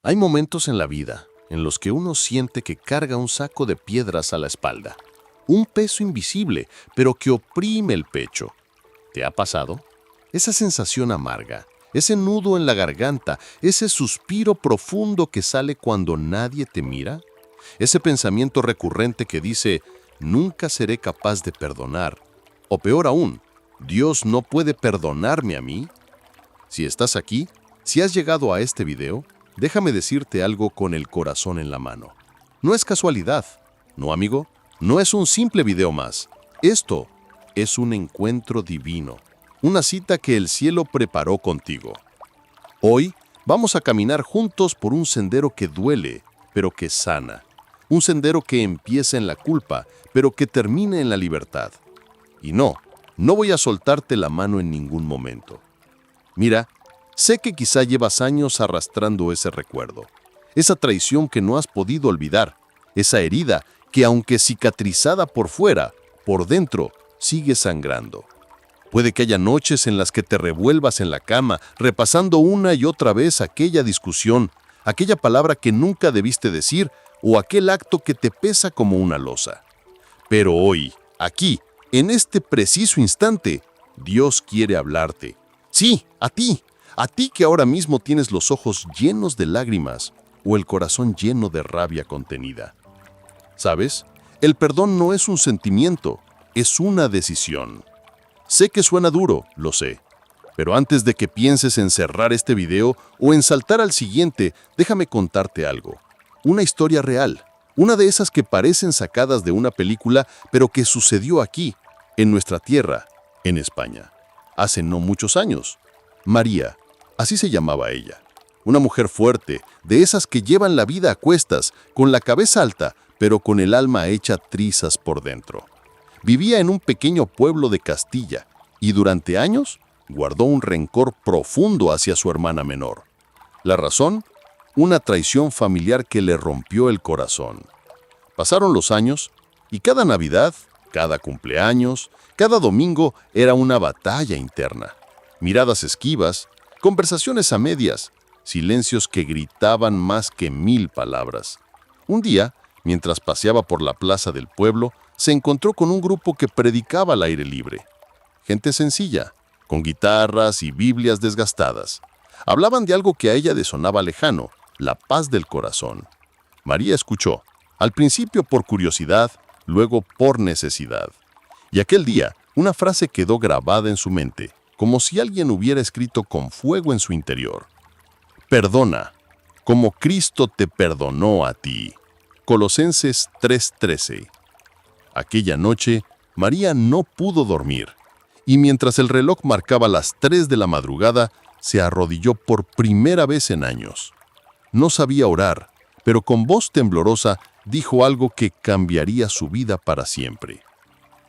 Hay momentos en la vida en los que uno siente que carga un saco de piedras a la espalda, un peso invisible, pero que oprime el pecho. ¿Te ha pasado? Esa sensación amarga, ese nudo en la garganta, ese suspiro profundo que sale cuando nadie te mira, ese pensamiento recurrente que dice, nunca seré capaz de perdonar, o peor aún, Dios no puede perdonarme a mí. Si estás aquí, si has llegado a este video, déjame decirte algo con el corazón en la mano. No es casualidad, ¿no, amigo? No es un simple video más. Esto es un encuentro divino, una cita que el cielo preparó contigo. Hoy vamos a caminar juntos por un sendero que duele, pero que sana. Un sendero que empieza en la culpa, pero que termina en la libertad. Y no voy a soltarte la mano en ningún momento. Mira, sé que quizá llevas años arrastrando ese recuerdo, esa traición que no has podido olvidar, esa herida que aunque cicatrizada por fuera, por dentro sigue sangrando. Puede que haya noches en las que te revuelvas en la cama, repasando una y otra vez aquella discusión, aquella palabra que nunca debiste decir o aquel acto que te pesa como una losa. Pero hoy, aquí, en este preciso instante, Dios quiere hablarte. Sí, a ti que ahora mismo tienes los ojos llenos de lágrimas o el corazón lleno de rabia contenida. ¿Sabes? El perdón no es un sentimiento, es una decisión. Sé que suena duro, lo sé. Pero antes de que pienses en cerrar este video o en saltar al siguiente, déjame contarte algo. Una historia real, una de esas que parecen sacadas de una película, pero que sucedió aquí, en nuestra tierra, en España, hace no muchos años. María, así se llamaba ella. Una mujer fuerte, de esas que llevan la vida a cuestas, con la cabeza alta, pero con el alma hecha trizas por dentro. Vivía en un pequeño pueblo de Castilla y durante años guardó un rencor profundo hacia su hermana menor. ¿La razón? Una traición familiar que le rompió el corazón. Pasaron los años y cada Navidad, cada cumpleaños, cada domingo era una batalla interna. Miradas esquivas, conversaciones a medias, silencios que gritaban más que 1000 palabras. Un día, mientras paseaba por la plaza del pueblo, se encontró con un grupo que predicaba al aire libre. Gente sencilla, con guitarras y Biblias desgastadas. Hablaban de algo que a ella le sonaba lejano, la paz del corazón. María escuchó, al principio por curiosidad, luego por necesidad. Y aquel día, una frase quedó grabada en su mente, como si alguien hubiera escrito con fuego en su interior. Perdona, como Cristo te perdonó a ti. Colosenses 3:13. Aquella noche, María no pudo dormir, y mientras el reloj marcaba las 3 de la madrugada, se arrodilló por primera vez en años. No sabía orar, pero con voz temblorosa dijo algo que cambiaría su vida para siempre.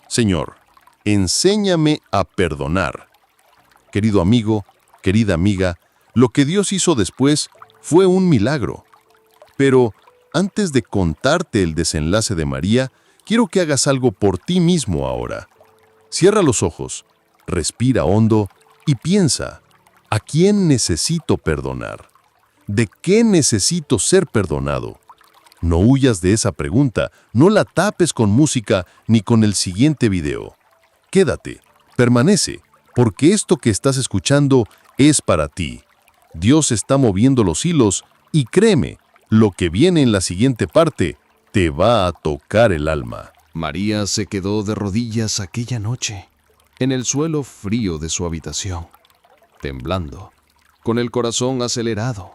Señor, enséñame a perdonar. Querido amigo, querida amiga, lo que Dios hizo después fue un milagro. Pero antes de contarte el desenlace de María, quiero que hagas algo por ti mismo ahora. Cierra los ojos, respira hondo y piensa, ¿a quién necesito perdonar? ¿De qué necesito ser perdonado? No huyas de esa pregunta, no la tapes con música ni con el siguiente video. Quédate, permanece, porque esto que estás escuchando es para ti. Dios está moviendo los hilos y créeme, lo que viene en la siguiente parte te va a tocar el alma. María se quedó de rodillas aquella noche, en el suelo frío de su habitación, temblando, con el corazón acelerado.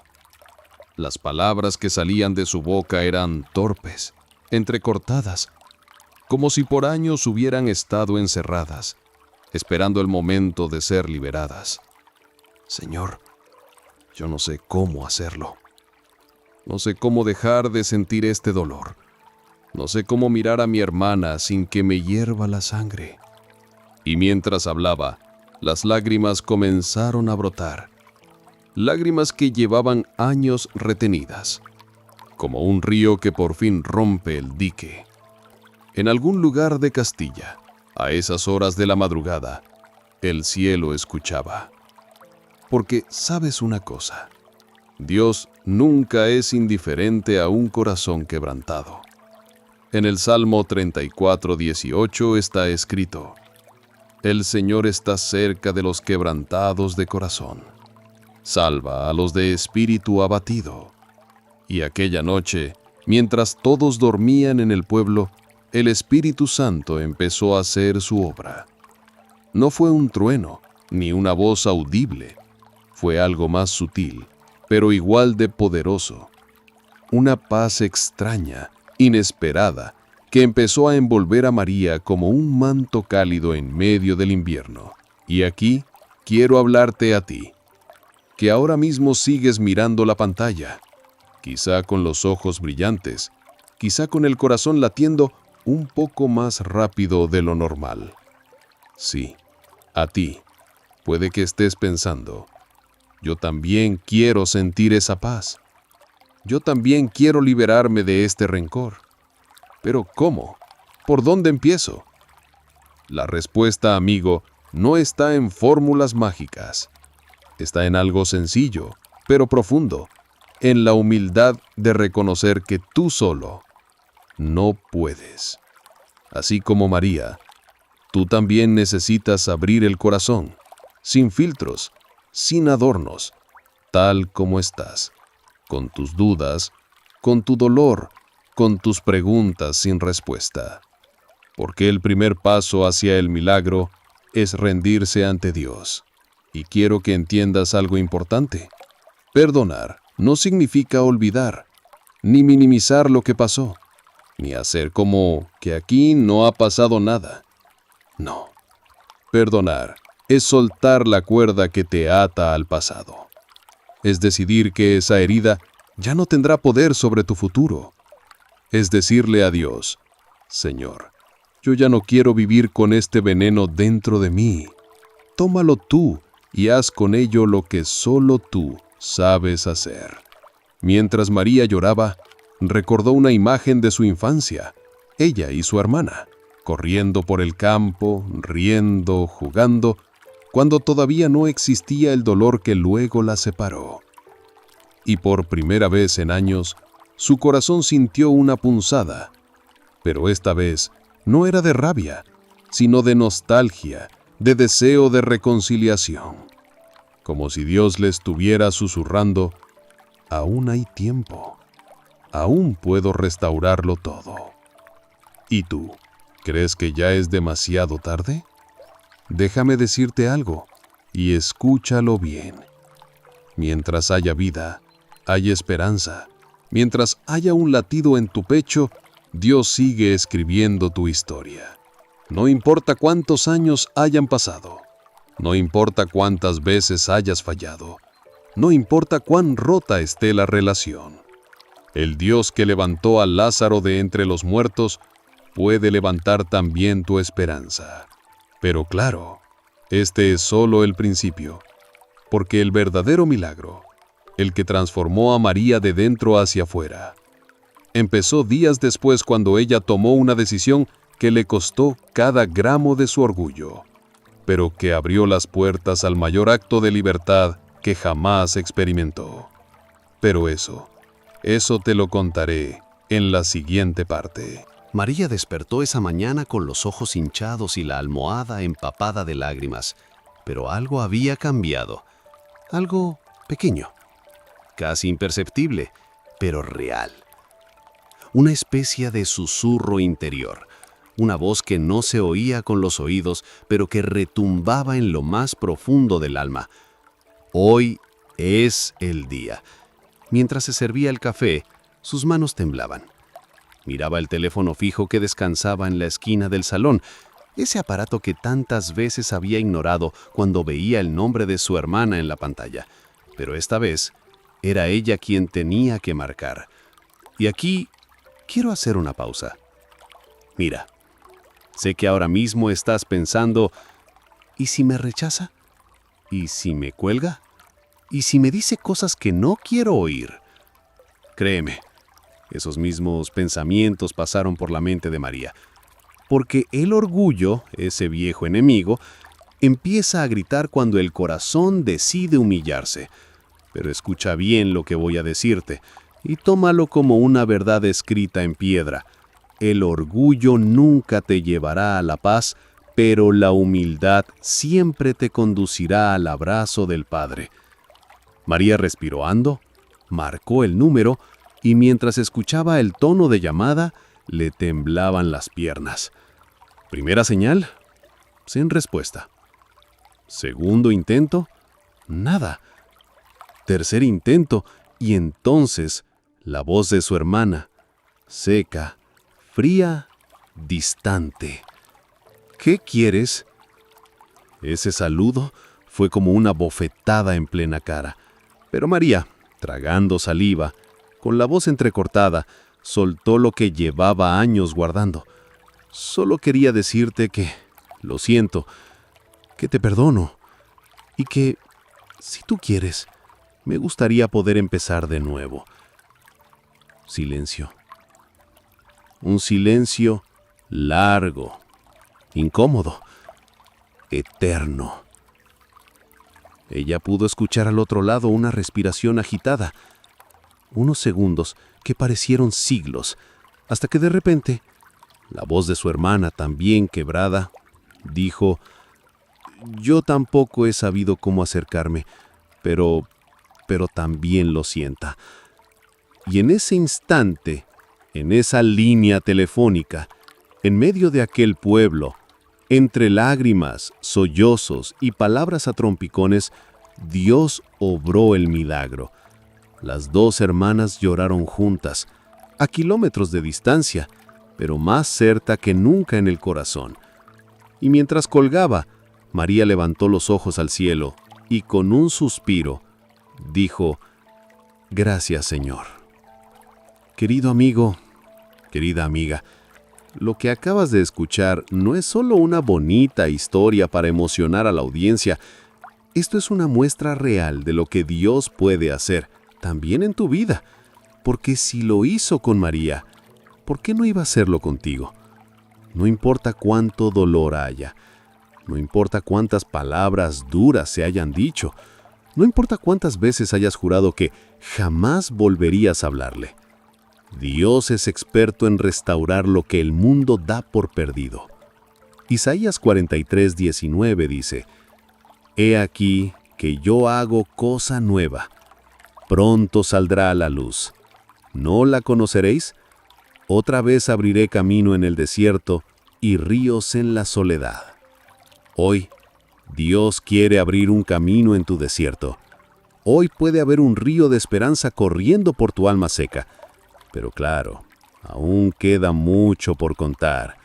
Las palabras que salían de su boca eran torpes, entrecortadas, como si por años hubieran estado encerradas, esperando el momento de ser liberadas. Señor, yo no sé cómo hacerlo. No sé cómo dejar de sentir este dolor. No sé cómo mirar a mi hermana sin que me hierva la sangre. Y mientras hablaba, las lágrimas comenzaron a brotar. Lágrimas que llevaban años retenidas, como un río que por fin rompe el dique. En algún lugar de Castilla, a esas horas de la madrugada, el cielo escuchaba. Porque, ¿sabes una cosa? Dios nunca es indiferente a un corazón quebrantado. En el Salmo 34:18 está escrito: El Señor está cerca de los quebrantados de corazón. Salva a los de espíritu abatido. Y aquella noche, mientras todos dormían en el pueblo, el Espíritu Santo empezó a hacer su obra. No fue un trueno, ni una voz audible. Fue algo más sutil, pero igual de poderoso. Una paz extraña, inesperada, que empezó a envolver a María como un manto cálido en medio del invierno. Y aquí quiero hablarte a ti, que ahora mismo sigues mirando la pantalla, quizá con los ojos brillantes, quizá con el corazón latiendo un poco más rápido de lo normal. Sí, a ti, puede que estés pensando: yo también quiero sentir esa paz. Yo también quiero liberarme de este rencor. Pero ¿cómo? ¿Por dónde empiezo? La respuesta, amigo, no está en fórmulas mágicas. Está en algo sencillo, pero profundo, en la humildad de reconocer que tú solo no puedes. Así como María, tú también necesitas abrir el corazón, sin filtros, sin adornos, tal como estás, con tus dudas, con tu dolor, con tus preguntas sin respuesta. Porque el primer paso hacia el milagro es rendirse ante Dios. Y quiero que entiendas algo importante. Perdonar no significa olvidar, ni minimizar lo que pasó, ni hacer como que aquí no ha pasado nada. No. Perdonar es soltar la cuerda que te ata al pasado. Es decidir que esa herida ya no tendrá poder sobre tu futuro. Es decirle a Dios: Señor, yo ya no quiero vivir con este veneno dentro de mí. Tómalo tú y haz con ello lo que solo tú sabes hacer. Mientras María lloraba, recordó una imagen de su infancia, ella y su hermana, corriendo por el campo, riendo, jugando, cuando todavía no existía el dolor que luego la separó. Y por primera vez en años, su corazón sintió una punzada, pero esta vez no era de rabia, sino de nostalgia, de deseo de reconciliación. Como si Dios le estuviera susurrando: aún hay tiempo, aún puedo restaurarlo todo. ¿Y tú, crees que ya es demasiado tarde? Déjame decirte algo, y escúchalo bien. Mientras haya vida, hay esperanza. Mientras haya un latido en tu pecho, Dios sigue escribiendo tu historia. No importa cuántos años hayan pasado, no importa cuántas veces hayas fallado, no importa cuán rota esté la relación. El Dios que levantó a Lázaro de entre los muertos puede levantar también tu esperanza. Pero claro, este es solo el principio, porque el verdadero milagro, el que transformó a María de dentro hacia afuera, empezó días después, cuando ella tomó una decisión que le costó cada gramo de su orgullo, pero que abrió las puertas al mayor acto de libertad que jamás experimentó. Pero eso te lo contaré en la siguiente parte. María despertó esa mañana con los ojos hinchados y la almohada empapada de lágrimas, pero algo había cambiado. Algo pequeño, casi imperceptible, pero real. Una especie de susurro interior, una voz que no se oía con los oídos, pero que retumbaba en lo más profundo del alma. Hoy es el día. Mientras se servía el café, sus manos temblaban. Miraba el teléfono fijo que descansaba en la esquina del salón, ese aparato que tantas veces había ignorado cuando veía el nombre de su hermana en la pantalla. Pero esta vez era ella quien tenía que marcar. Y aquí quiero hacer una pausa. Mira, sé que ahora mismo estás pensando: ¿y si me rechaza? ¿Y si me cuelga? ¿Y si me dice cosas que no quiero oír? Créeme, esos mismos pensamientos pasaron por la mente de María, porque el orgullo, ese viejo enemigo, empieza a gritar cuando el corazón decide humillarse, Pero escucha bien lo que voy a decirte y tómalo como una verdad escrita en piedra. El orgullo nunca te llevará a la paz, pero la humildad siempre te conducirá al abrazo del Padre. María respiró hondo, marcó el número y mientras escuchaba el tono de llamada, le temblaban las piernas. Primera señal, sin respuesta. Segundo intento, nada. Tercer intento, y entonces la voz de su hermana, seca, fría, distante. ¿Qué quieres? Ese saludo fue como una bofetada en plena cara. Pero María, tragando saliva, con la voz entrecortada, soltó lo que llevaba años guardando. Solo quería decirte que, lo siento, que te perdono y que, si tú quieres, me gustaría poder empezar de nuevo. Silencio. Un silencio largo, incómodo, eterno. Ella pudo escuchar al otro lado una respiración agitada, unos segundos que parecieron siglos, hasta que de repente, la voz de su hermana, también quebrada, dijo: «Yo tampoco he sabido cómo acercarme, pero también lo sienta». Y en ese instante, en esa línea telefónica, en medio de aquel pueblo, entre lágrimas, sollozos y palabras a trompicones, Dios obró el milagro. Las dos hermanas lloraron juntas, a kilómetros de distancia, pero más cerca que nunca en el corazón. Y mientras colgaba, María levantó los ojos al cielo y con un suspiro dijo: «Gracias, Señor». Querido amigo, querida amiga, lo que acabas de escuchar no es solo una bonita historia para emocionar a la audiencia. Esto es una muestra real de lo que Dios puede hacer, también en tu vida. Porque si lo hizo con María, ¿por qué no iba a hacerlo contigo? No importa cuánto dolor haya, no importa cuántas palabras duras se hayan dicho, no importa cuántas veces hayas jurado que jamás volverías a hablarle. Dios es experto en restaurar lo que el mundo da por perdido. Isaías 43:19 dice: «He aquí que yo hago cosa nueva. Pronto saldrá a la luz. ¿No la conoceréis? Otra vez abriré camino en el desierto y ríos en la soledad». Hoy, Dios quiere abrir un camino en tu desierto. Hoy puede haber un río de esperanza corriendo por tu alma seca. Pero claro, aún queda mucho por contar,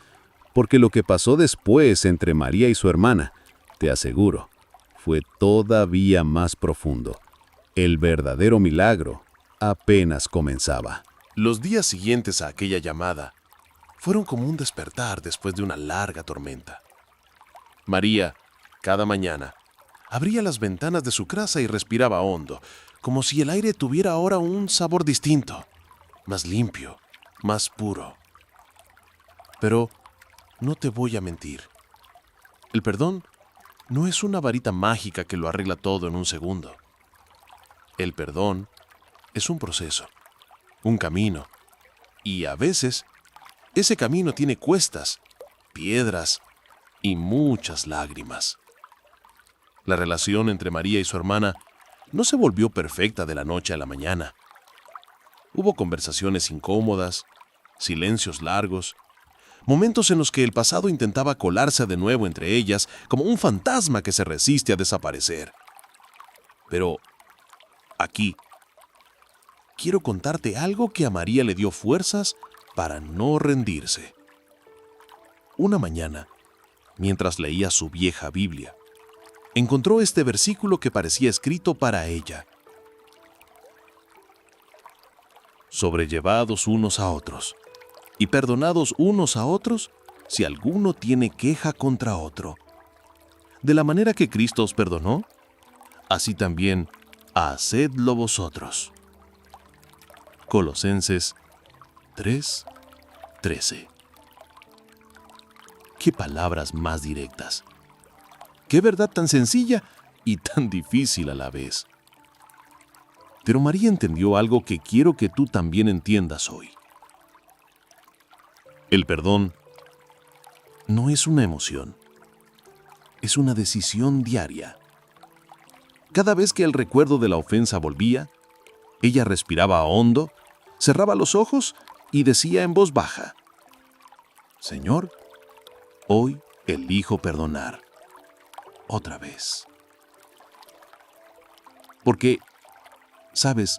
porque lo que pasó después entre María y su hermana, te aseguro, fue todavía más profundo. El verdadero milagro apenas comenzaba. Los días siguientes a aquella llamada fueron como un despertar después de una larga tormenta. María, cada mañana, abría las ventanas de su casa y respiraba hondo, como si el aire tuviera ahora un sabor distinto, más limpio, más puro. Pero no te voy a mentir. El perdón no es una varita mágica que lo arregla todo en un segundo. El perdón es un proceso, un camino, y a veces ese camino tiene cuestas, piedras y muchas lágrimas. La relación entre María y su hermana no se volvió perfecta de la noche a la mañana. Hubo conversaciones incómodas, silencios largos, momentos en los que el pasado intentaba colarse de nuevo entre ellas como un fantasma que se resiste a desaparecer. Pero aquí quiero contarte algo que a María le dio fuerzas para no rendirse. Una mañana, mientras leía su vieja Biblia, encontró este versículo que parecía escrito para ella: «Sobrellevados unos a otros y perdonados unos a otros si alguno tiene queja contra otro. De la manera que Cristo os perdonó, así también hacedlo vosotros». Colosenses 3:13. Qué palabras más directas. Qué verdad tan sencilla y tan difícil a la vez. Pero María entendió algo que quiero que tú también entiendas hoy. El perdón no es una emoción, es una decisión diaria. Cada vez que el recuerdo de la ofensa volvía, ella respiraba hondo, cerraba los ojos y decía en voz baja: Señor, hoy elijo perdonar. Otra vez. Porque, ¿sabes?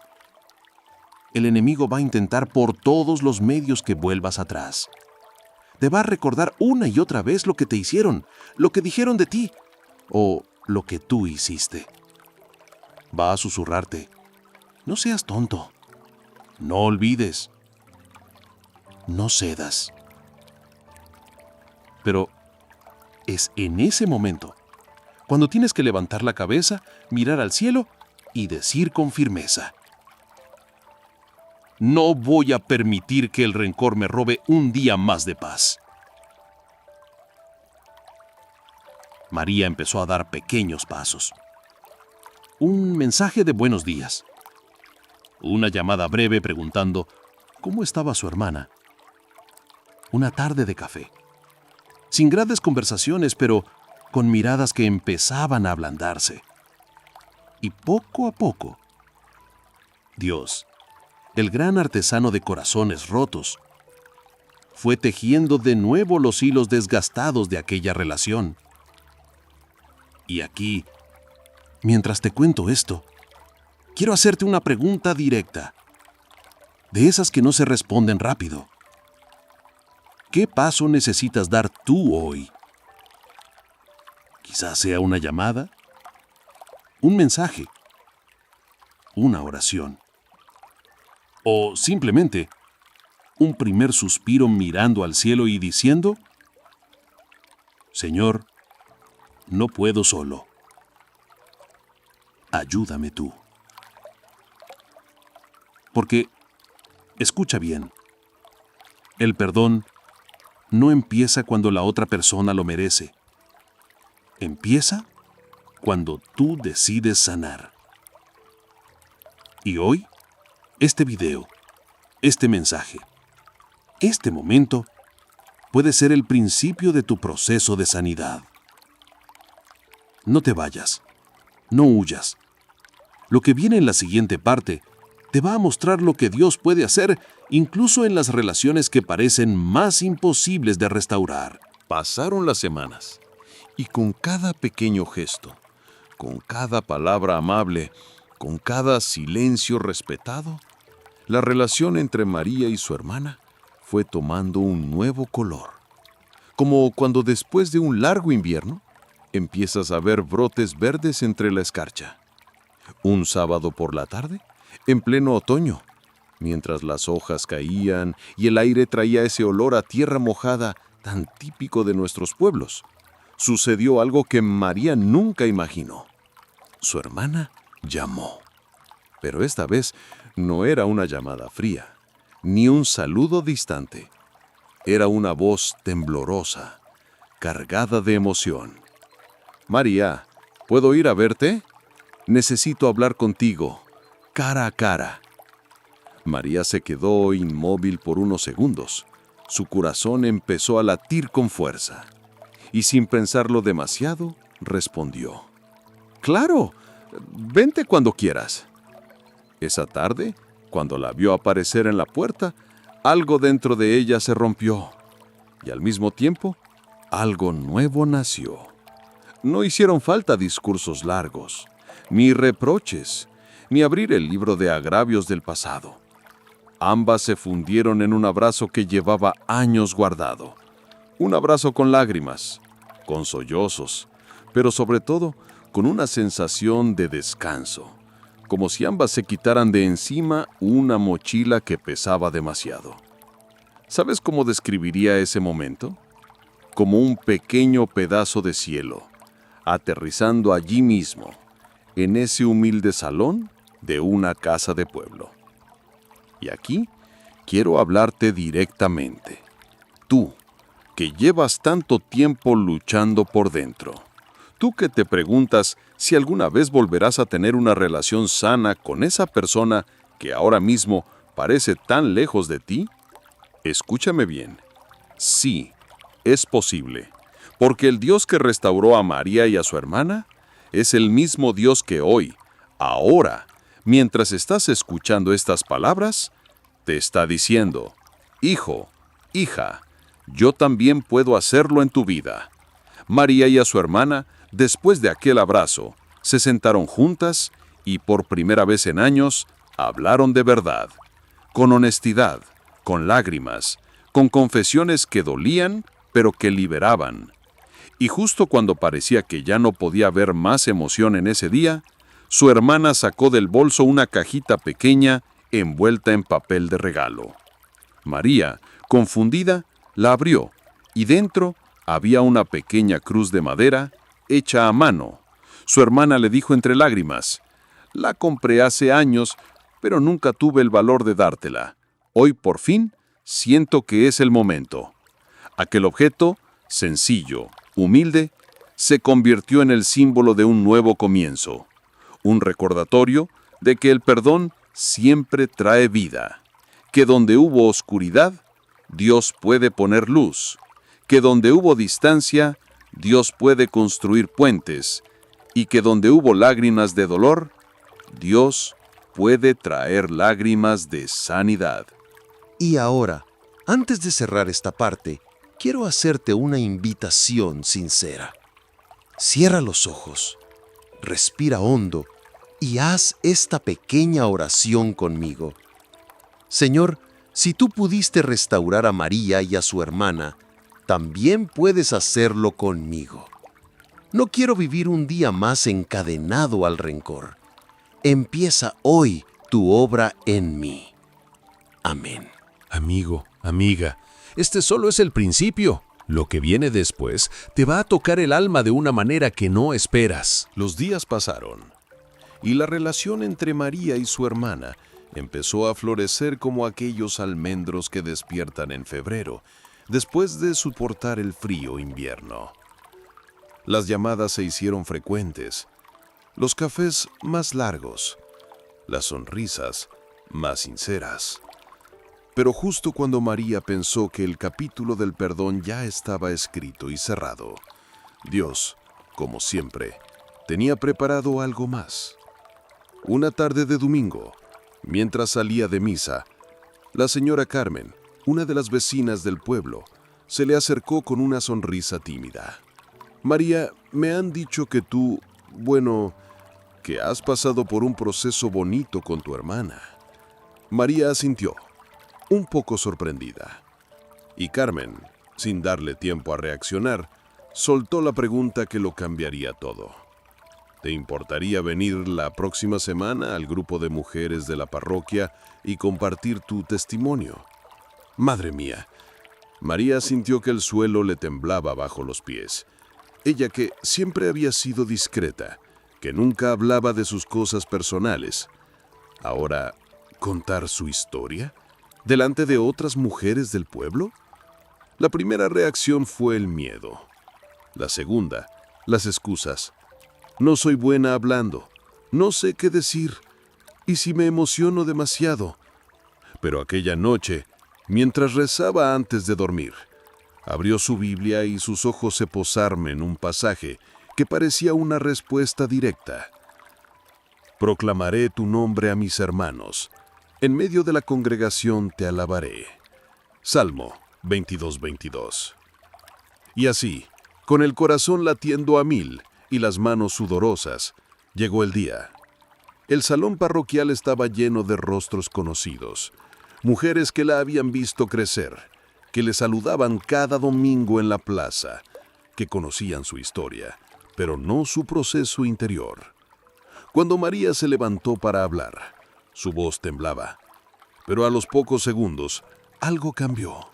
El enemigo va a intentar por todos los medios que vuelvas atrás. Te va a recordar una y otra vez lo que te hicieron, lo que dijeron de ti, o lo que tú hiciste. Va a susurrarte: no seas tonto, no olvides, no cedas. Pero es en ese momento cuando tienes que levantar la cabeza, mirar al cielo y decir con firmeza: no voy a permitir que el rencor me robe un día más de paz. María empezó a dar pequeños pasos. Un mensaje de buenos días. Una llamada breve preguntando cómo estaba su hermana. Una tarde de café. Sin grandes conversaciones, pero con miradas que empezaban a ablandarse. Y poco a poco, Dios, el gran artesano de corazones rotos, fue tejiendo de nuevo los hilos desgastados de aquella relación. Y aquí, mientras te cuento esto, quiero hacerte una pregunta directa, de esas que no se responden rápido. ¿Qué paso necesitas dar tú hoy? Quizás sea una llamada, un mensaje, una oración, o simplemente un primer suspiro mirando al cielo y diciendo: Señor, no puedo solo. Ayúdame tú. Porque, escucha bien, el perdón no empieza cuando la otra persona lo merece. Empieza cuando tú decides sanar. Y hoy, este video, este mensaje, este momento puede ser el principio de tu proceso de sanidad. No te vayas, no huyas. Lo que viene en la siguiente parte te va a mostrar lo que Dios puede hacer incluso en las relaciones que parecen más imposibles de restaurar. Pasaron las semanas, y con cada pequeño gesto, con cada palabra amable, con cada silencio respetado, la relación entre María y su hermana fue tomando un nuevo color. Como cuando después de un largo invierno, empiezas a ver brotes verdes entre la escarcha. Un sábado por la tarde, en pleno otoño, mientras las hojas caían y el aire traía ese olor a tierra mojada tan típico de nuestros pueblos, sucedió algo que María nunca imaginó. Su hermana llamó. Pero esta vez no era una llamada fría, ni un saludo distante. Era una voz temblorosa, cargada de emoción. María, ¿puedo ir a verte? Necesito hablar contigo, cara a cara. María se quedó inmóvil por unos segundos. Su corazón empezó a latir con fuerza. Y sin pensarlo demasiado, respondió: «Claro, vente cuando quieras». Esa tarde, cuando la vio aparecer en la puerta, algo dentro de ella se rompió. Y al mismo tiempo, algo nuevo nació. No hicieron falta discursos largos, ni reproches, ni abrir el libro de agravios del pasado. Ambas se fundieron en un abrazo que llevaba años guardado. Un abrazo con lágrimas, con sollozos, pero sobre todo con una sensación de descanso, como si ambas se quitaran de encima una mochila que pesaba demasiado. ¿Sabes cómo describiría ese momento? Como un pequeño pedazo de cielo, aterrizando allí mismo, en ese humilde salón de una casa de pueblo. Y aquí quiero hablarte directamente. Tú, que llevas tanto tiempo luchando por dentro. Tú que te preguntas si alguna vez volverás a tener una relación sana con esa persona que ahora mismo parece tan lejos de ti, escúchame bien. Sí, es posible, porque el Dios que restauró a María y a su hermana es el mismo Dios que hoy, ahora, mientras estás escuchando estas palabras, te está diciendo: hijo, hija, yo también puedo hacerlo en tu vida. María y a su hermana, después de aquel abrazo, se sentaron juntas y por primera vez en años hablaron de verdad, con honestidad, con lágrimas, con confesiones que dolían, pero que liberaban. Y justo cuando parecía que ya no podía haber más emoción en ese día, su hermana sacó del bolso una cajita pequeña envuelta en papel de regalo. María, confundida, la abrió y dentro había una pequeña cruz de madera hecha a mano. Su hermana le dijo entre lágrimas: la compré hace años, pero nunca tuve el valor de dártela. Hoy por fin siento que es el momento. Aquel objeto, sencillo, humilde, se convirtió en el símbolo de un nuevo comienzo, un recordatorio de que el perdón siempre trae vida, que donde hubo oscuridad, Dios puede poner luz, que donde hubo distancia, Dios puede construir puentes, y que donde hubo lágrimas de dolor, Dios puede traer lágrimas de sanidad. Y ahora, antes de cerrar esta parte, quiero hacerte una invitación sincera. Cierra los ojos, respira hondo y haz esta pequeña oración conmigo. Señor, si tú pudiste restaurar a María y a su hermana, también puedes hacerlo conmigo. No quiero vivir un día más encadenado al rencor. Empieza hoy tu obra en mí. Amén. Amigo, amiga, este solo es el principio. Lo que viene después te va a tocar el alma de una manera que no esperas. Los días pasaron, y la relación entre María y su hermana empezó a florecer como aquellos almendros que despiertan en febrero, después de soportar el frío invierno. Las llamadas se hicieron frecuentes, los cafés más largos, las sonrisas más sinceras. Pero justo cuando María pensó que el capítulo del perdón ya estaba escrito y cerrado, Dios, como siempre, tenía preparado algo más. Una tarde de domingo, mientras salía de misa, la señora Carmen, una de las vecinas del pueblo, se le acercó con una sonrisa tímida. María, me han dicho que tú, que has pasado por un proceso bonito con tu hermana. María asintió, un poco sorprendida. Y Carmen, sin darle tiempo a reaccionar, soltó la pregunta que lo cambiaría todo. ¿Te importaría venir la próxima semana al grupo de mujeres de la parroquia y compartir tu testimonio? Madre mía. María sintió que el suelo le temblaba bajo los pies. Ella que siempre había sido discreta, que nunca hablaba de sus cosas personales. Ahora, ¿contar su historia? ¿Delante de otras mujeres del pueblo? La primera reacción fue el miedo. La segunda, las excusas. No soy buena hablando, no sé qué decir, y si me emociono demasiado. Pero aquella noche, mientras rezaba antes de dormir, abrió su Biblia y sus ojos se posaron en un pasaje que parecía una respuesta directa. Proclamaré tu nombre a mis hermanos. En medio de la congregación te alabaré. Salmo 22:22. Y así, con el corazón latiendo a 1000 y las manos sudorosas, llegó el día. El salón parroquial estaba lleno de rostros conocidos, mujeres que la habían visto crecer, que le saludaban cada domingo en la plaza, que conocían su historia, pero no su proceso interior. Cuando María se levantó para hablar, su voz temblaba, pero a los pocos segundos algo cambió.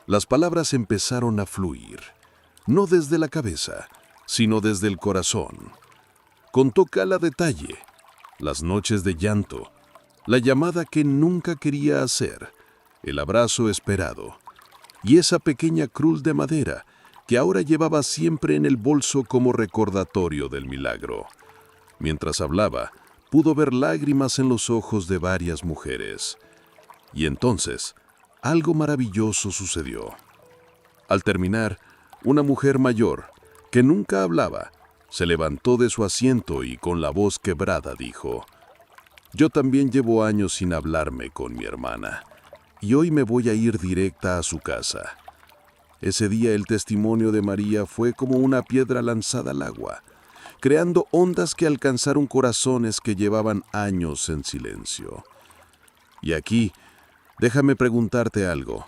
Las palabras empezaron a fluir, no desde la cabeza, sino desde el corazón. Contó cada detalle, las noches de llanto, la llamada que nunca quería hacer, el abrazo esperado, y esa pequeña cruz de madera que ahora llevaba siempre en el bolso como recordatorio del milagro. Mientras hablaba, pudo ver lágrimas en los ojos de varias mujeres. Y entonces, algo maravilloso sucedió. Al terminar, una mujer mayor, que nunca hablaba, se levantó de su asiento y con la voz quebrada dijo: «Yo también llevo años sin hablarme con mi hermana, y hoy me voy a ir directa a su casa». Ese día el testimonio de María fue como una piedra lanzada al agua, creando ondas que alcanzaron corazones que llevaban años en silencio. Y aquí, déjame preguntarte algo.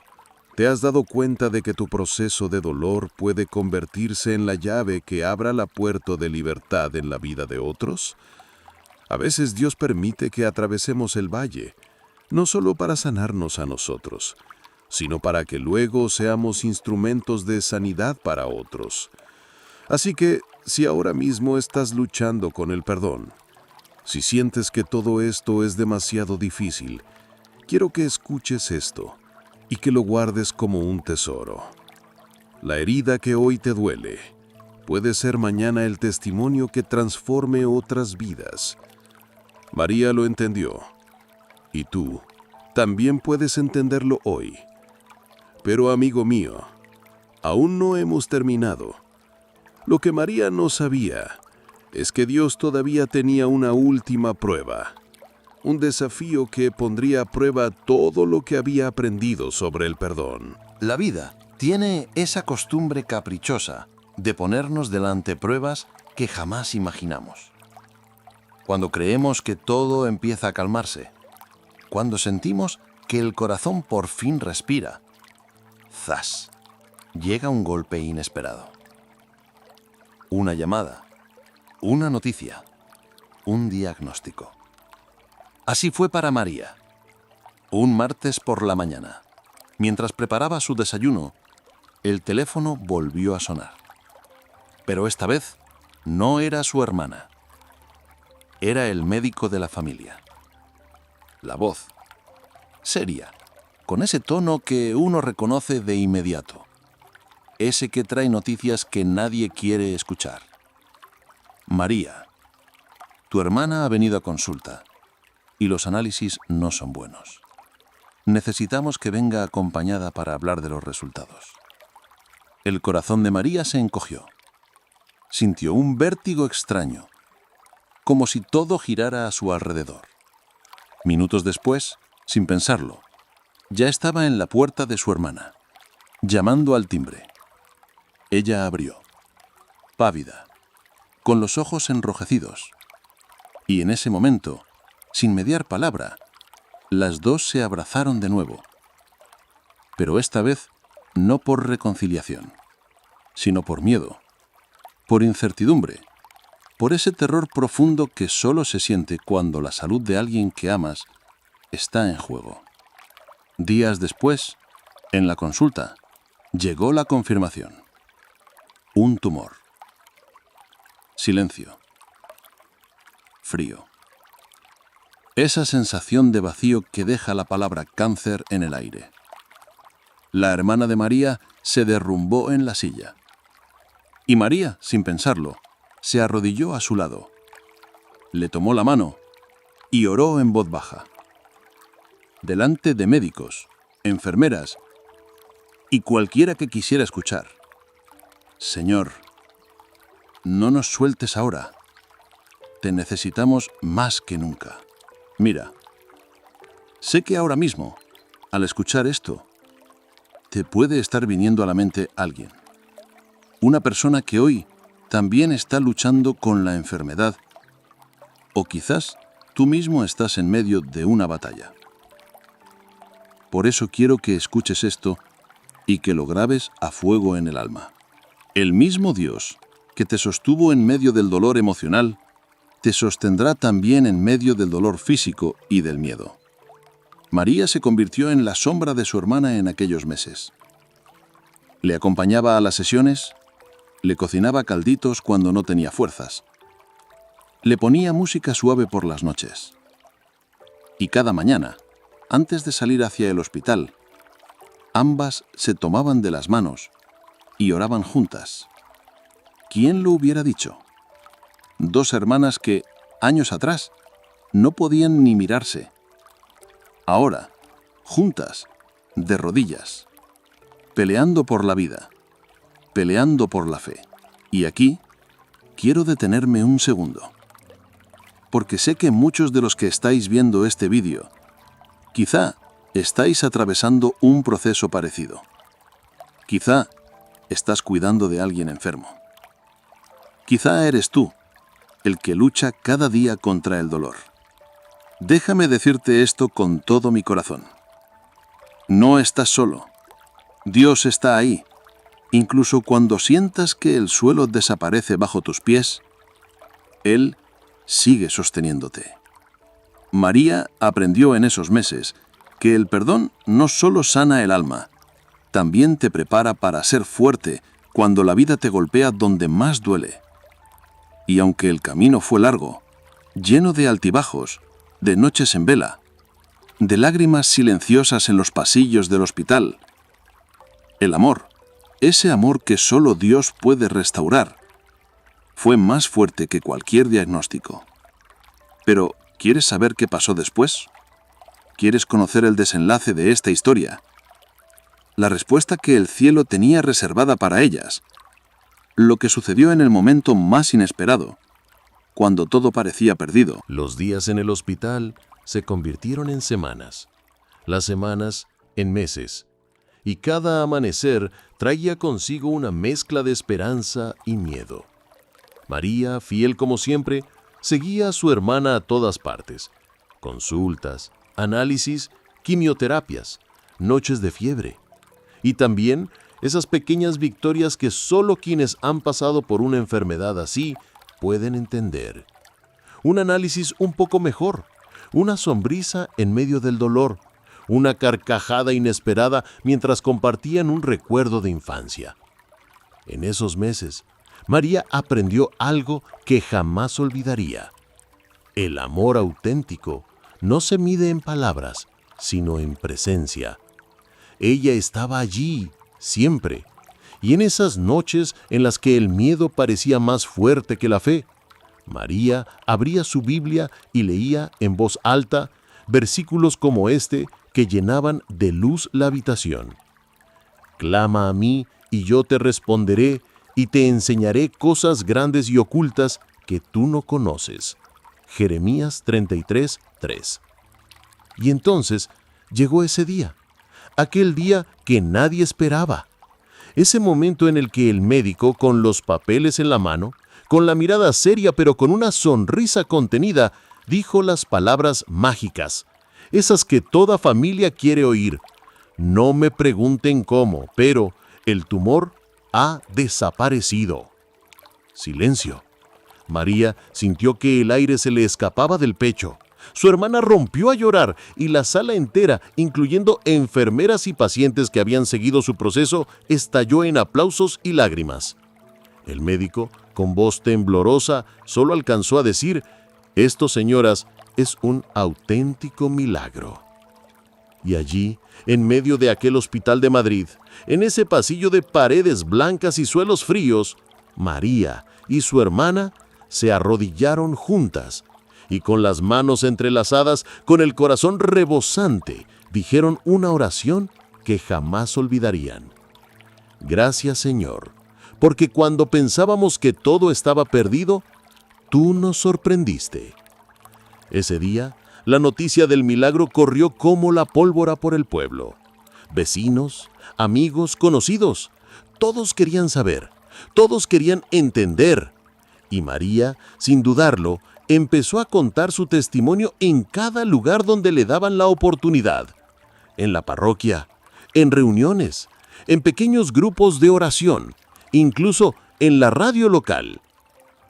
¿Te has dado cuenta de que tu proceso de dolor puede convertirse en la llave que abra la puerta de libertad en la vida de otros? A veces Dios permite que atravesemos el valle, no solo para sanarnos a nosotros, sino para que luego seamos instrumentos de sanidad para otros. Así que, si ahora mismo estás luchando con el perdón, si sientes que todo esto es demasiado difícil, quiero que escuches esto y que lo guardes como un tesoro. La herida que hoy te duele puede ser mañana el testimonio que transforme otras vidas. María lo entendió, y tú también puedes entenderlo hoy. Pero, amigo mío, aún no hemos terminado. Lo que María no sabía es que Dios todavía tenía una última prueba, un desafío que pondría a prueba todo lo que había aprendido sobre el perdón. La vida tiene esa costumbre caprichosa de ponernos delante pruebas que jamás imaginamos. Cuando creemos que todo empieza a calmarse, cuando sentimos que el corazón por fin respira, ¡zas!, llega un golpe inesperado. Una llamada, una noticia, un diagnóstico. Así fue para María. Un martes por la mañana, mientras preparaba su desayuno, el teléfono volvió a sonar. Pero esta vez no era su hermana. Era el médico de la familia. La voz, seria, con ese tono que uno reconoce de inmediato. Ese que trae noticias que nadie quiere escuchar. María, tu hermana ha venido a consulta y los análisis no son buenos. Necesitamos que venga acompañada para hablar de los resultados. El corazón de María se encogió. Sintió un vértigo extraño, como si todo girara a su alrededor. Minutos después, sin pensarlo, ya estaba en la puerta de su hermana, llamando al timbre. Ella abrió, pávida, con los ojos enrojecidos, y en ese momento, sin mediar palabra, las dos se abrazaron de nuevo. Pero esta vez no por reconciliación, sino por miedo, por incertidumbre, por ese terror profundo que solo se siente cuando la salud de alguien que amas está en juego. Días después, en la consulta, llegó la confirmación. Un tumor. Silencio. Frío. Esa sensación de vacío que deja la palabra cáncer en el aire. La hermana de María se derrumbó en la silla. Y María, sin pensarlo, se arrodilló a su lado. Le tomó la mano y oró en voz baja. Delante de médicos, enfermeras y cualquiera que quisiera escuchar. Señor, no nos sueltes ahora. Te necesitamos más que nunca. Mira, sé que ahora mismo, al escuchar esto, te puede estar viniendo a la mente alguien. Una persona que hoy también está luchando con la enfermedad. O quizás tú mismo estás en medio de una batalla. Por eso quiero que escuches esto y que lo grabes a fuego en el alma. El mismo Dios que te sostuvo en medio del dolor emocional, te sostendrá también en medio del dolor físico y del miedo. María se convirtió en la sombra de su hermana en aquellos meses. Le acompañaba a las sesiones, le cocinaba calditos cuando no tenía fuerzas, le ponía música suave por las noches. Y cada mañana, antes de salir hacia el hospital, ambas se tomaban de las manos y oraban juntas. ¿Quién lo hubiera dicho? Dos hermanas que, años atrás, no podían ni mirarse. Ahora, juntas, de rodillas, peleando por la vida, peleando por la fe. Y aquí, quiero detenerme un segundo. Porque sé que muchos de los que estáis viendo este vídeo, quizá estáis atravesando un proceso parecido. Quizá estás cuidando de alguien enfermo. Quizá eres tú, el que lucha cada día contra el dolor. Déjame decirte esto con todo mi corazón. No estás solo. Dios está ahí. Incluso cuando sientas que el suelo desaparece bajo tus pies, Él sigue sosteniéndote. María aprendió en esos meses que el perdón no solo sana el alma, también te prepara para ser fuerte cuando la vida te golpea donde más duele. Y aunque el camino fue largo, lleno de altibajos, de noches en vela, de lágrimas silenciosas en los pasillos del hospital, el amor, ese amor que solo Dios puede restaurar, fue más fuerte que cualquier diagnóstico. Pero, ¿quieres saber qué pasó después? ¿Quieres conocer el desenlace de esta historia? La respuesta que el cielo tenía reservada para ellas. Lo que sucedió en el momento más inesperado, cuando todo parecía perdido. Los días en el hospital se convirtieron en semanas, las semanas en meses, y cada amanecer traía consigo una mezcla de esperanza y miedo. María, fiel como siempre, seguía a su hermana a todas partes. Consultas, análisis, quimioterapias, noches de fiebre. Y también esas pequeñas victorias que solo quienes han pasado por una enfermedad así pueden entender. Un análisis un poco mejor, una sonrisa en medio del dolor, una carcajada inesperada mientras compartían un recuerdo de infancia. En esos meses, María aprendió algo que jamás olvidaría. El amor auténtico no se mide en palabras, sino en presencia. Ella estaba allí, siempre, y en esas noches en las que el miedo parecía más fuerte que la fe, María abría su Biblia y leía en voz alta versículos como este que llenaban de luz la habitación. Clama a mí y yo te responderé y te enseñaré cosas grandes y ocultas que tú no conoces. Jeremías 33:3. Y entonces llegó ese día, aquel día que nadie esperaba. Ese momento en el que el médico, con los papeles en la mano, con la mirada seria pero con una sonrisa contenida, dijo las palabras mágicas, esas que toda familia quiere oír. No me pregunten cómo, pero el tumor ha desaparecido. Silencio. María sintió que el aire se le escapaba del pecho. Su hermana rompió a llorar y la sala entera, incluyendo enfermeras y pacientes que habían seguido su proceso, estalló en aplausos y lágrimas. El médico, con voz temblorosa, solo alcanzó a decir: «Esto, señoras, es un auténtico milagro». Y allí, en medio de aquel hospital de Madrid, en ese pasillo de paredes blancas y suelos fríos, María y su hermana se arrodillaron juntas y con las manos entrelazadas, con el corazón rebosante, dijeron una oración que jamás olvidarían. Gracias, Señor, porque cuando pensábamos que todo estaba perdido, tú nos sorprendiste. Ese día, la noticia del milagro corrió como la pólvora por el pueblo. Vecinos, amigos, conocidos, todos querían saber, todos querían entender. Y María, sin dudarlo, empezó a contar su testimonio en cada lugar donde le daban la oportunidad. En la parroquia, en reuniones, en pequeños grupos de oración, incluso en la radio local.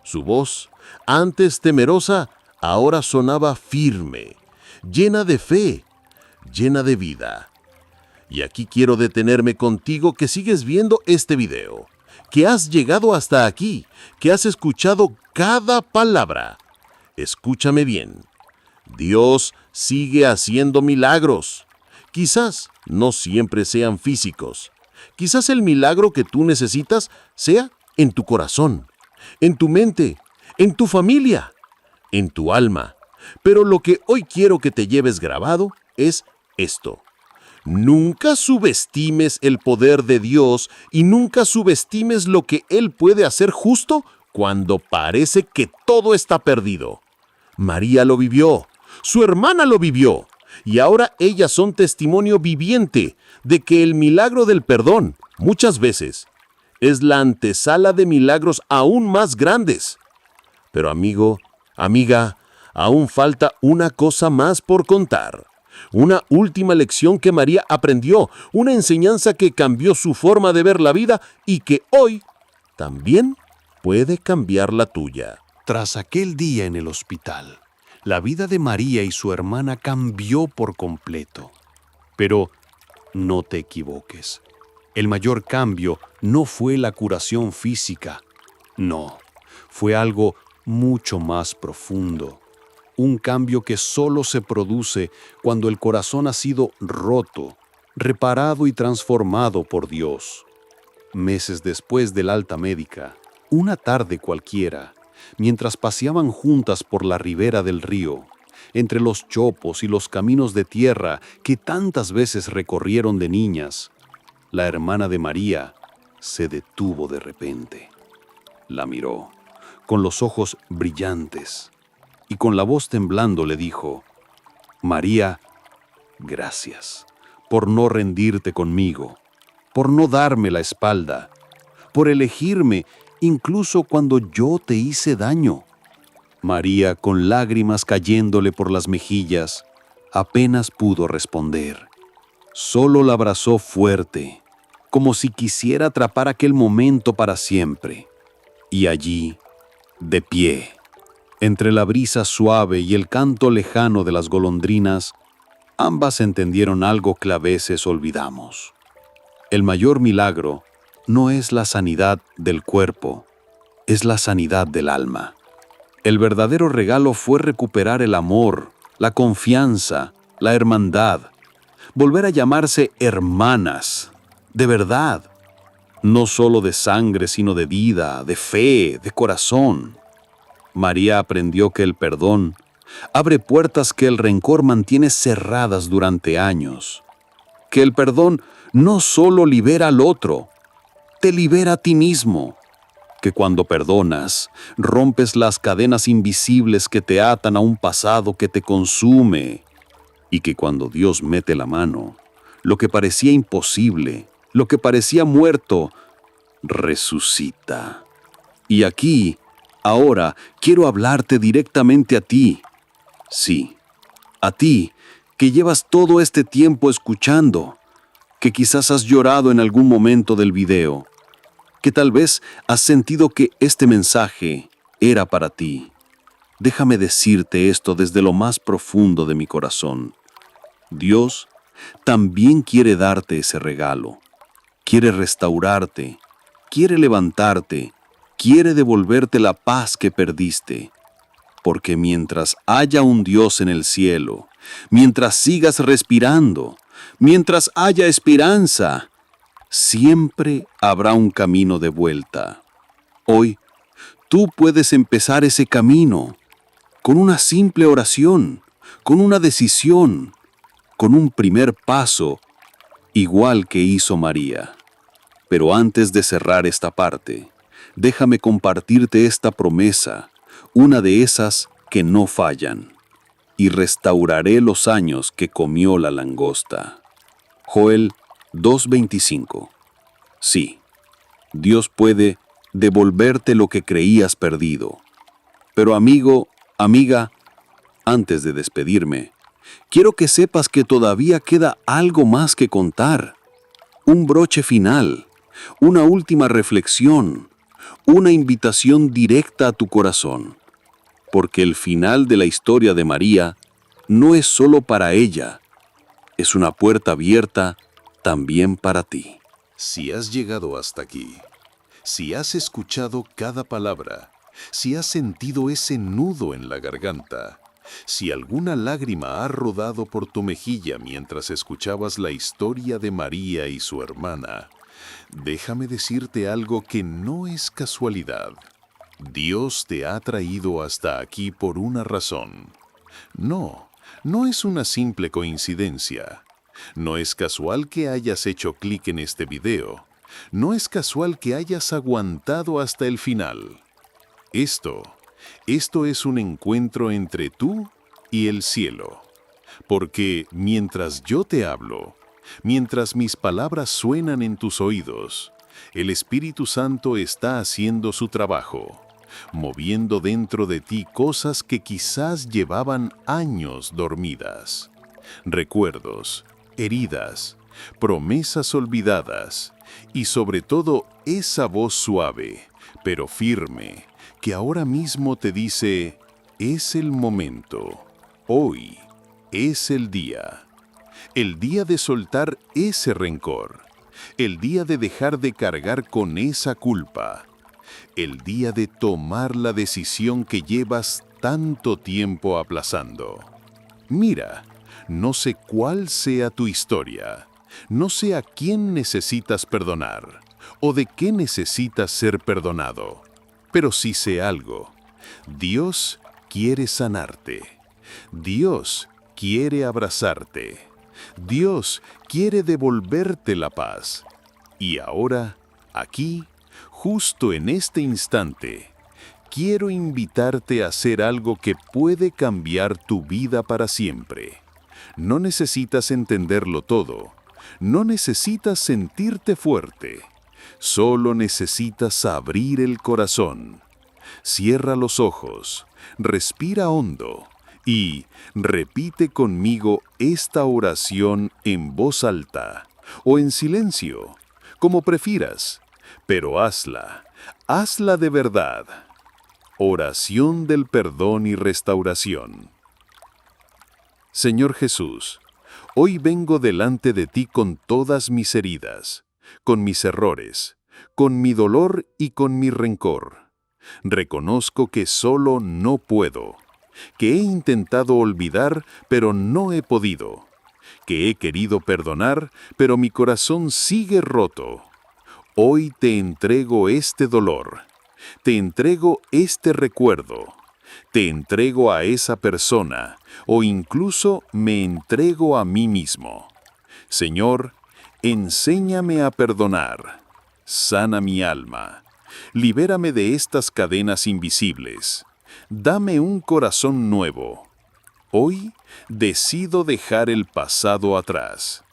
Su voz, antes temerosa, ahora sonaba firme, llena de fe, llena de vida. Y aquí quiero detenerme contigo que sigues viendo este video, que has llegado hasta aquí, que has escuchado cada palabra. Escúchame bien. Dios sigue haciendo milagros. Quizás no siempre sean físicos. Quizás el milagro que tú necesitas sea en tu corazón, en tu mente, en tu familia, en tu alma. Pero lo que hoy quiero que te lleves grabado es esto. Nunca subestimes el poder de Dios y nunca subestimes lo que Él puede hacer justo cuando parece que todo está perdido. María lo vivió, su hermana lo vivió, y ahora ellas son testimonio viviente de que el milagro del perdón, muchas veces, es la antesala de milagros aún más grandes. Pero amigo, amiga, aún falta una cosa más por contar. Una última lección que María aprendió, una enseñanza que cambió su forma de ver la vida y que hoy también puede cambiar la tuya. Tras aquel día en el hospital, la vida de María y su hermana cambió por completo. Pero no te equivoques. El mayor cambio no fue la curación física. No, fue algo mucho más profundo. Un cambio que solo se produce cuando el corazón ha sido roto, reparado y transformado por Dios. Meses después del alta médica, una tarde cualquiera, mientras paseaban juntas por la ribera del río, entre los chopos y los caminos de tierra que tantas veces recorrieron de niñas, la hermana de María se detuvo de repente. La miró, con los ojos brillantes, y con la voz temblando le dijo: María, gracias por no rendirte conmigo, por no darme la espalda, por elegirme incluso cuando yo te hice daño. María, con lágrimas cayéndole por las mejillas, apenas pudo responder. Solo la abrazó fuerte, como si quisiera atrapar aquel momento para siempre. Y allí, de pie, entre la brisa suave y el canto lejano de las golondrinas, ambas entendieron algo que a veces olvidamos. El mayor milagro no es la sanidad del cuerpo, es la sanidad del alma. El verdadero regalo fue recuperar el amor, la confianza, la hermandad, volver a llamarse hermanas, de verdad, no solo de sangre, sino de vida, de fe, de corazón. María aprendió que el perdón abre puertas que el rencor mantiene cerradas durante años. Que el perdón no solo libera al otro, te libera a ti mismo. Que cuando perdonas, rompes las cadenas invisibles que te atan a un pasado que te consume. Y que cuando Dios mete la mano, lo que parecía imposible, lo que parecía muerto, resucita. Y aquí, ahora, quiero hablarte directamente a ti. Sí, a ti, que llevas todo este tiempo escuchando, que quizás has llorado en algún momento del video, que tal vez has sentido que este mensaje era para ti. Déjame decirte esto desde lo más profundo de mi corazón. Dios también quiere darte ese regalo. Quiere restaurarte, quiere levantarte, quiere devolverte la paz que perdiste. Porque mientras haya un Dios en el cielo, mientras sigas respirando, mientras haya esperanza, siempre habrá un camino de vuelta. Hoy, tú puedes empezar ese camino con una simple oración, con una decisión, con un primer paso, igual que hizo María. Pero antes de cerrar esta parte, déjame compartirte esta promesa, una de esas que no fallan. Y restauraré los años que comió la langosta. Joel 2:25. Sí, Dios puede devolverte lo que creías perdido. Pero amigo, amiga, antes de despedirme, quiero que sepas que todavía queda algo más que contar. Un broche final, una última reflexión, una invitación directa a tu corazón. Porque el final de la historia de María no es solo para ella, es una puerta abierta también para ti. Si has llegado hasta aquí, si has escuchado cada palabra, si has sentido ese nudo en la garganta, si alguna lágrima ha rodado por tu mejilla mientras escuchabas la historia de María y su hermana, Déjame decirte algo que no es casualidad. Dios te ha traído hasta aquí por una razón. No es una simple coincidencia. No es casual que hayas hecho clic en este video. No es casual que hayas aguantado hasta el final. Esto es un encuentro entre tú y el cielo. Porque mientras yo te hablo, mientras mis palabras suenan en tus oídos, el Espíritu Santo está haciendo su trabajo, moviendo dentro de ti cosas que quizás llevaban años dormidas. Recuerdos, heridas, promesas olvidadas y sobre todo esa voz suave, pero firme, que ahora mismo te dice, es el momento, hoy es el día de soltar ese rencor, el día de dejar de cargar con esa culpa, el día de tomar la decisión que llevas tanto tiempo aplazando. Mira, no sé cuál sea tu historia, no sé a quién necesitas perdonar o de qué necesitas ser perdonado, pero sí sé algo. Dios quiere sanarte. Dios quiere abrazarte. Dios quiere devolverte la paz. Y ahora, aquí, justo en este instante, quiero invitarte a hacer algo que puede cambiar tu vida para siempre. No necesitas entenderlo todo. No necesitas sentirte fuerte. Solo necesitas abrir el corazón. Cierra los ojos, respira hondo y repite conmigo esta oración en voz alta o en silencio, como prefieras, pero hazla de verdad. Oración del perdón y restauración. Señor Jesús, hoy vengo delante de ti con todas mis heridas, con mis errores, con mi dolor y con mi rencor. Reconozco que solo no puedo, que he intentado olvidar, pero no he podido, que he querido perdonar, pero mi corazón sigue roto. Hoy te entrego este dolor, te entrego este recuerdo, te entrego a esa persona o incluso me entrego a mí mismo. Señor, enséñame a perdonar, sana mi alma, libérame de estas cadenas invisibles, dame un corazón nuevo. Hoy decido dejar el pasado atrás.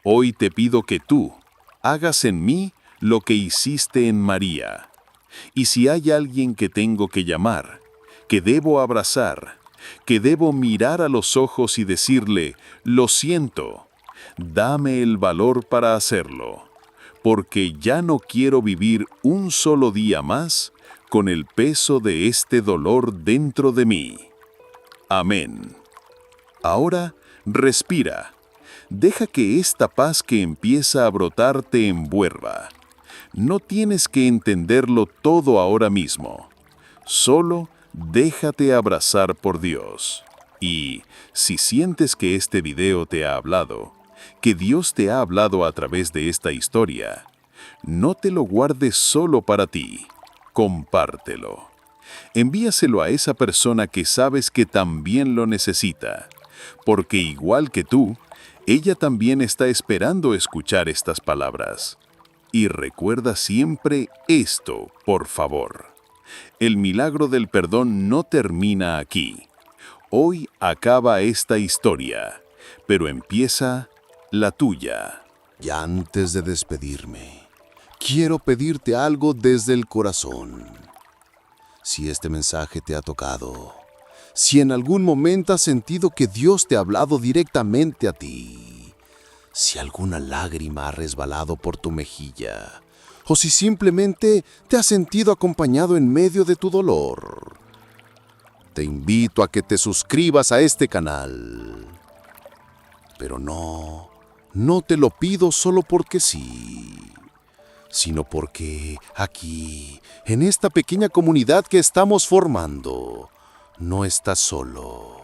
Hoy te pido que tú hagas en mí lo que hiciste en María. Y si hay alguien que tengo que llamar, que debo abrazar, que debo mirar a los ojos y decirle, lo siento, dame el valor para hacerlo, porque ya no quiero vivir un solo día más con el peso de este dolor dentro de mí. Amén. Ahora, respira. Deja que esta paz que empieza a brotar te envuelva. No tienes que entenderlo todo ahora mismo. Solo déjate abrazar por Dios. Y si sientes que este video te ha hablado, que Dios te ha hablado a través de esta historia, no te lo guardes solo para ti. Compártelo. Envíaselo a esa persona que sabes que también lo necesita, porque igual que tú, ella también está esperando escuchar estas palabras. Y recuerda siempre esto, por favor. El milagro del perdón no termina aquí. Hoy acaba esta historia, pero empieza la tuya. Y antes de despedirme, quiero pedirte algo desde el corazón. Si este mensaje te ha tocado, si en algún momento has sentido que Dios te ha hablado directamente a ti, si alguna lágrima ha resbalado por tu mejilla, o si simplemente te has sentido acompañado en medio de tu dolor, te invito a que te suscribas a este canal. Pero no te lo pido solo porque sí, sino porque aquí, en esta pequeña comunidad que estamos formando, no estás solo.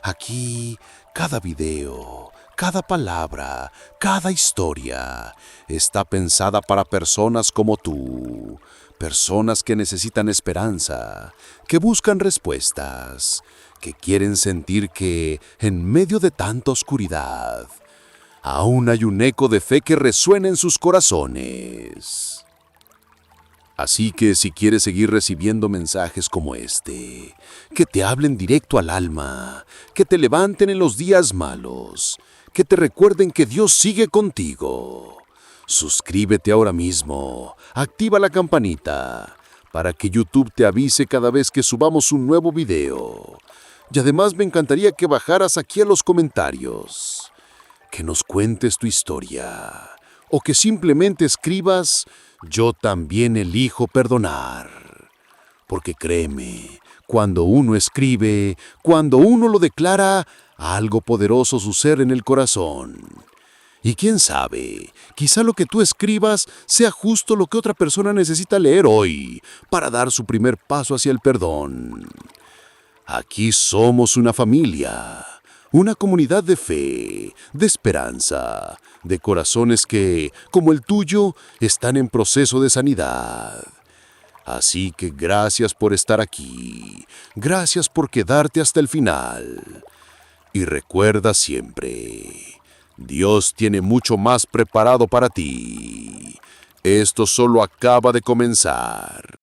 Aquí, cada video, cada palabra, cada historia está pensada para personas como tú, personas que necesitan esperanza, que buscan respuestas, que quieren sentir que, en medio de tanta oscuridad, aún hay un eco de fe que resuena en sus corazones. Así que si quieres seguir recibiendo mensajes como este, que te hablen directo al alma, que te levanten en los días malos, que te recuerden que Dios sigue contigo, suscríbete ahora mismo, activa la campanita para que YouTube te avise cada vez que subamos un nuevo video. Y además me encantaría que bajaras aquí a los comentarios, que nos cuentes tu historia, o que simplemente escribas: yo también elijo perdonar. Porque créeme, cuando uno escribe, cuando uno lo declara, algo poderoso sucede en el corazón. Y quién sabe, quizá lo que tú escribas sea justo lo que otra persona necesita leer hoy para dar su primer paso hacia el perdón. Aquí somos una familia, una comunidad de fe, de esperanza, de corazones que, como el tuyo, están en proceso de sanidad. Así que gracias por estar aquí, gracias por quedarte hasta el final. Y recuerda siempre, Dios tiene mucho más preparado para ti. Esto solo acaba de comenzar.